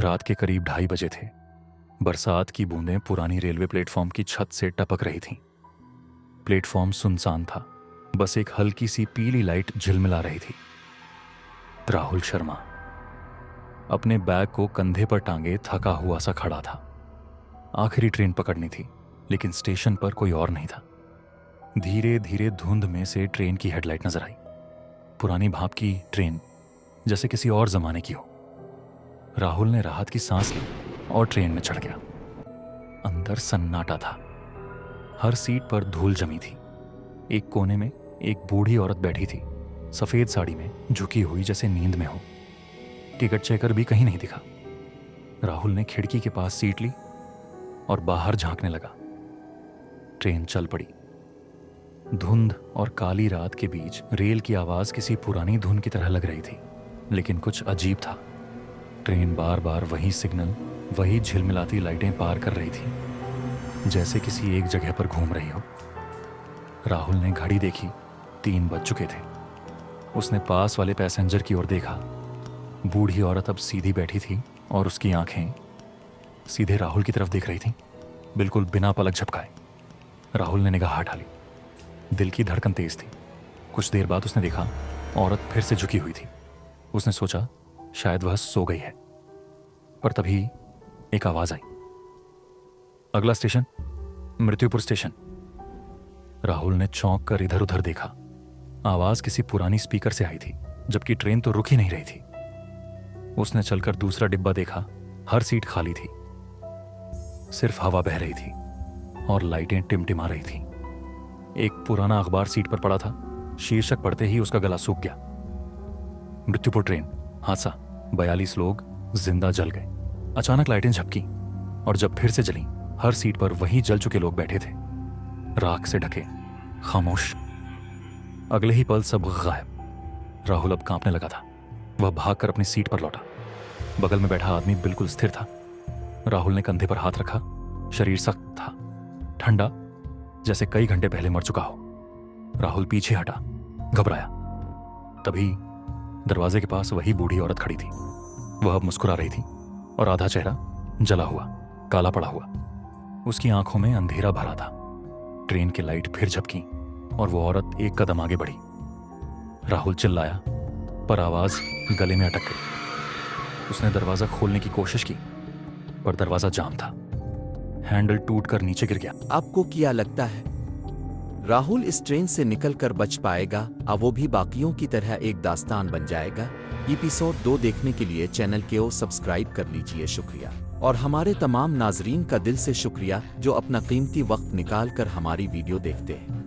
रात के करीब 2:30 बजे थे। बरसात की बूंदें पुरानी रेलवे प्लेटफॉर्म की छत से टपक रही थीं। प्लेटफॉर्म सुनसान था, बस एक हल्की सी पीली लाइट झिलमिला रही थी। राहुल शर्मा अपने बैग को कंधे पर टांगे थका हुआ सा खड़ा था। आखिरी ट्रेन पकड़नी थी, लेकिन स्टेशन पर कोई और नहीं था। धीरे धीरे धुंध में से ट्रेन की हेडलाइट नजर आई। पुरानी भाप की ट्रेन, जैसे किसी और जमाने की हो। राहुल ने राहत की सांस ली और ट्रेन में चढ़ गया। अंदर सन्नाटा था। हर सीट पर धूल जमी थी। एक कोने में एक बूढ़ी औरत बैठी थी, सफेद साड़ी में, झुकी हुई जैसे नींद में हो। टिकट चेकर भी कहीं नहीं दिखा। राहुल ने खिड़की के पास सीट ली और बाहर झांकने लगा। ट्रेन चल पड़ी। धुंध और काली रात के बीच रेल की आवाज किसी पुरानी धुन की तरह लग रही थी, लेकिन कुछ अजीब था। ट्रेन बार बार वही सिग्नल, वही झिलमिलाती लाइटें पार कर रही थी, जैसे किसी एक जगह पर घूम रही हो। राहुल ने घड़ी देखी, 3 बज चुके थे। उसने पास वाले पैसेंजर की ओर देखा। बूढ़ी औरत अब सीधी बैठी थी और उसकी आंखें सीधे राहुल की तरफ देख रही थीं, बिल्कुल बिना पलक झपकाए। राहुल ने निगाह डाली। दिल की धड़कन तेज थी। कुछ देर बाद उसने देखा, औरत फिर से झुकी हुई थी। उसने सोचा शायद वह सो गई है, पर तभी एक आवाज आई, अगला स्टेशन मृत्युपुर स्टेशन। राहुल ने चौंक कर इधर उधर देखा। आवाज किसी पुरानी स्पीकर से आई थी, जबकि ट्रेन तो रुक ही नहीं रही थी। उसने चलकर दूसरा डिब्बा देखा। हर सीट खाली थी, सिर्फ हवा बह रही थी और लाइटें टिमटिमा रही थीं। एक पुराना अखबार सीट पर पड़ा था। शीर्षक पढ़ते ही उसका गला सूख गया। मृत्युपुर ट्रेन हादसा, 42 लोग जिंदा जल गए। अचानक लाइटें झपकी और जब फिर से जलीं, हर सीट पर वही जल चुके लोग बैठे थे, राख से ढके, खामोश। अगले ही पल सब गायब। राहुल अब कांपने लगा था। वह भागकर अपनी सीट पर लौटा। बगल में बैठा आदमी बिल्कुल स्थिर था। राहुल ने कंधे पर हाथ रखा। शरीर सख्त था, ठंडा, जैसे कई घंटे पहले मर चुका हो। राहुल पीछे हटा, घबराया। तभी दरवाजे के पास वही बूढ़ी औरत खड़ी थी। वह अब मुस्कुरा रही थी और आधा चेहरा जला हुआ, काला पड़ा हुआ। उसकी आंखों में अंधेरा भरा था। ट्रेन की लाइट फिर झपकी और वो औरत एक कदम आगे बढ़ी। राहुल चिल्लाया, पर आवाज गले में अटक गई। उसने दरवाजा खोलने की कोशिश की, पर दरवाजा जाम था। हैंडल टूटकर नीचे गिर गया। आपको क्या लगता है राहुल इस ट्रेन से निकलकर बच पाएगा, अब वो भी बाकियों की तरह एक दास्तान बन जाएगा? एपिसोड 2 देखने के लिए चैनल को सब्सक्राइब कर लीजिए। शुक्रिया। और हमारे तमाम नाजरीन का दिल से शुक्रिया जो अपना कीमती वक्त निकाल कर हमारी वीडियो देखते हैं।